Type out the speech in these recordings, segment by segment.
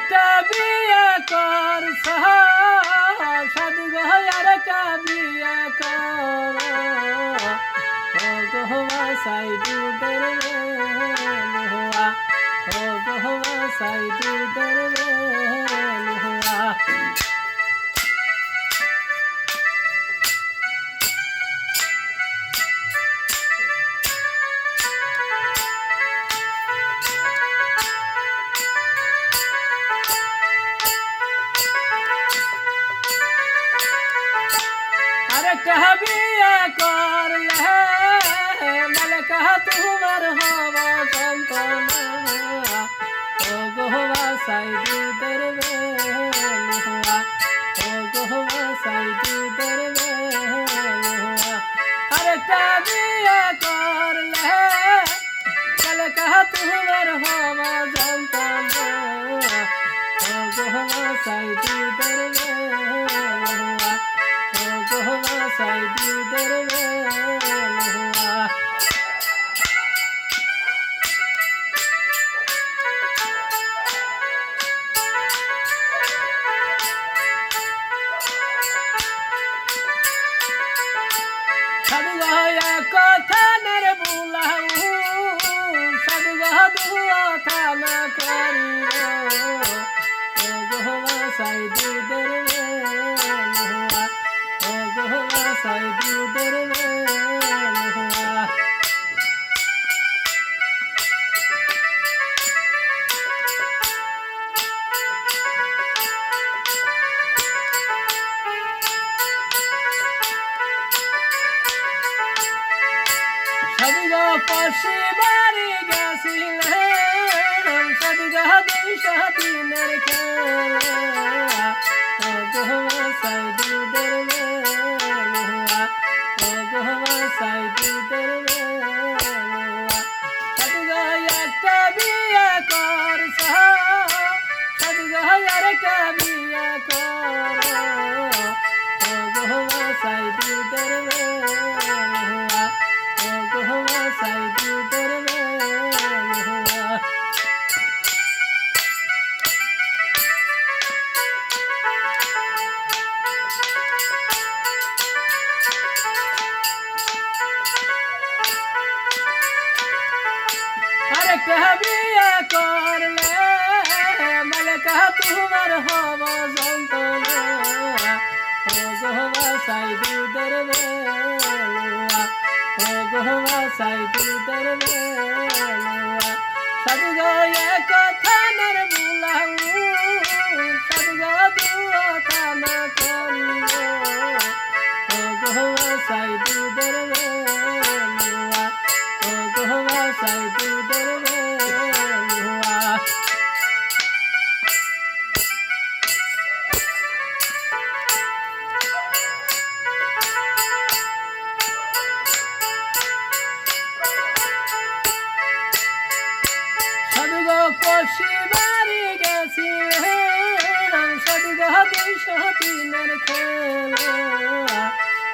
একটা বিয়ে কর সাধু গো আর একটা বিয়ে কর ও গো বাসাই দুধের বেলুয়া ও গো বাসাই দুধের বেলুয়া कह बिया कर ले मल कह तुम्हार हवा संतना ओ गोवा साई दूधर बेलुआ ओ गोवा साई दूधर बेलुआ अरे कह बिया कर ले मल कह तुम्हार हवा संतना ओ गोवा साई दूधर बेलुआ साई दूधर बेलुआ साधु गया कथा नर बुलाऊ साधु गह दुआ था न करियो ओ गोवा साई दूधर बेलुआ ओ गोवा साई दूधर बेलुआ साधु गो पशु बारी गेছিলেন साधु गो 200 দিনের খেলা ओ गोवा साई दूधर बेलुआ ओ गोवा साई दूधर बेलुआ साधु गो একটা বিয়ে কর साधु गो আর একটা বিয়ে কর ओ गोवा साई दूधर बेलुआ ओ गोवा साई दूधर बेलुआ अरे कह बिया कर ले मल कह तुम्हार हवा संतना ओ गोवा साई दूधर बेलुआ ओ गोवा साई दूधर बेलुआ साधु गो कथा नर बुलाऊ साधु गो दुआ था न करियो ओ गोवा साई दूधर बेलुआ ओ गोवा साई दूधर बेलुआ साधु गो पशु बारी गेছিলেন साधु गो 200 দিনের খেলা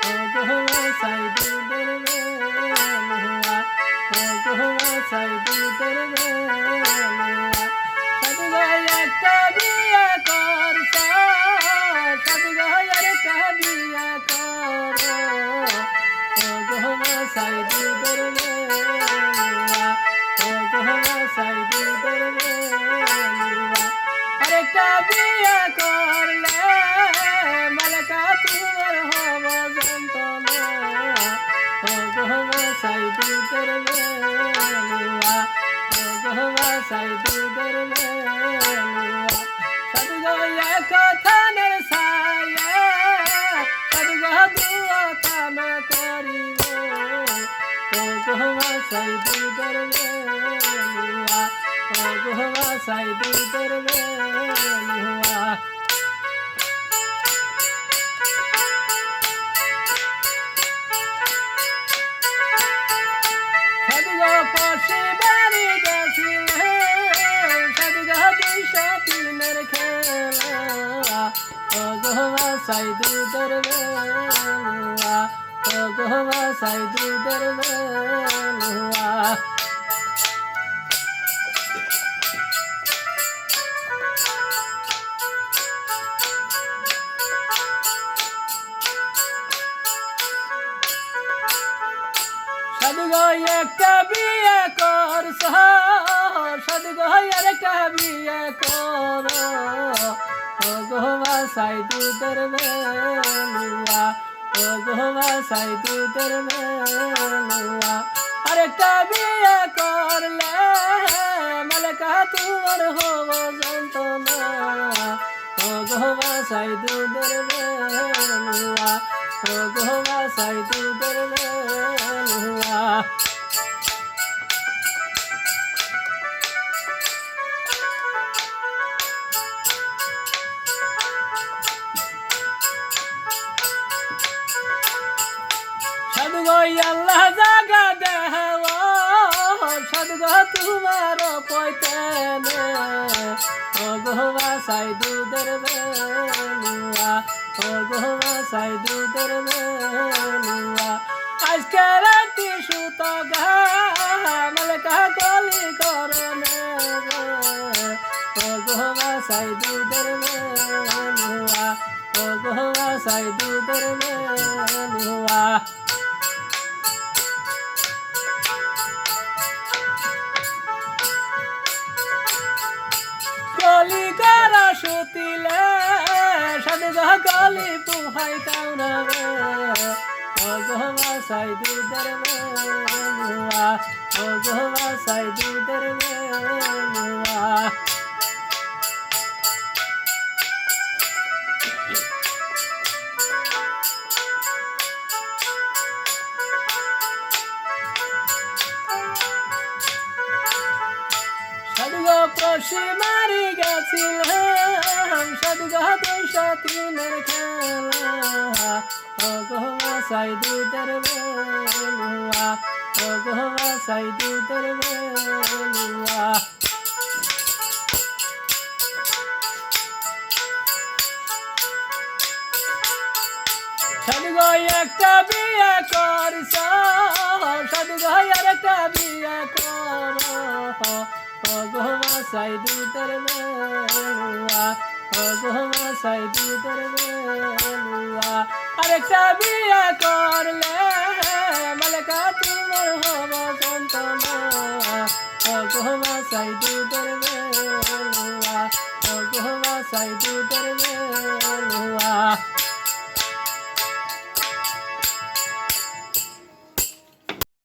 ओ गोवा साई दूधर बेलुआ ओ गोवा साई दूधर बेलुआ साधु गो একটা বিয়ে কর साधु गो আর একটা বিয়ে কর ओ गोवा साई दूधर बेलुआ ओ गोवा साई दूधर बेलुआ अरे একটা বিয়ে কর ले मल का तुम्हार हवा संतना ओ गोवा साई दूधर बेलुआ ओ गोवा साई दूधर बेलुआ साधु गो कथा नर साया साधु गो दुआ था न करियो ओ गोवा साई दूधर बेलुआ ओ गोवा साई दूधर बेलुआ साधु गो पशु बारी गेছিলেন साधु गो 200 দিনের খেলা ओ गोवा साई दूधर बेलुआ ओ गोवा साई दूधर बेलुआ বাসাই দুধের বেলুয়া ও গো বাসাই দুধের বেলুয়া আরেকটা বিয়ে করলে মালেকা তোমার হব যন্ত্রণা ও গো বাসাই দুধের বেলুয়া ও গো বাসাই দুধের বেলুয়া সাধু গো আল্লাহ জাগা দেহ সাধু গো তোমার পয়তেনে ও গো বাসাই দুধের বেলুয়া ও গো বাসাই দুধের বেলুয়া আজকে রাতি সুত গা মালেকা কলি করনে ও গো বাসাই দুধের বেলুয়া ও গো বাসাই দুধের বেলুয়া কলি করা সুতিলে সাধু গো কলি পুহাই কাউনা রে ও গো বাসাই দুধের বেলুয়া ও গো বাসাই দুধের বেলুয়া সাধু গো প্রসি মারি গেছিলাম সাধু গো 203-এর খেলা ও গো বাসাই দুধের বেলুয়া ও গো বাসাই দুধের বেলুয়া সাধু গো একটা বিয়ে করছ সাধু গো আরেকটা বিয়ে কর ও গো বাসাই দুধের বেলুয়া ও গো বাসাই দুধের বেলুয়া আরেকটা বিয়ে করলে মালেকা তোমার হব যন্ত্রণা ও গো বাসাই দুধের বেলুয়া ও গো বাসাই দুধের বেলুয়া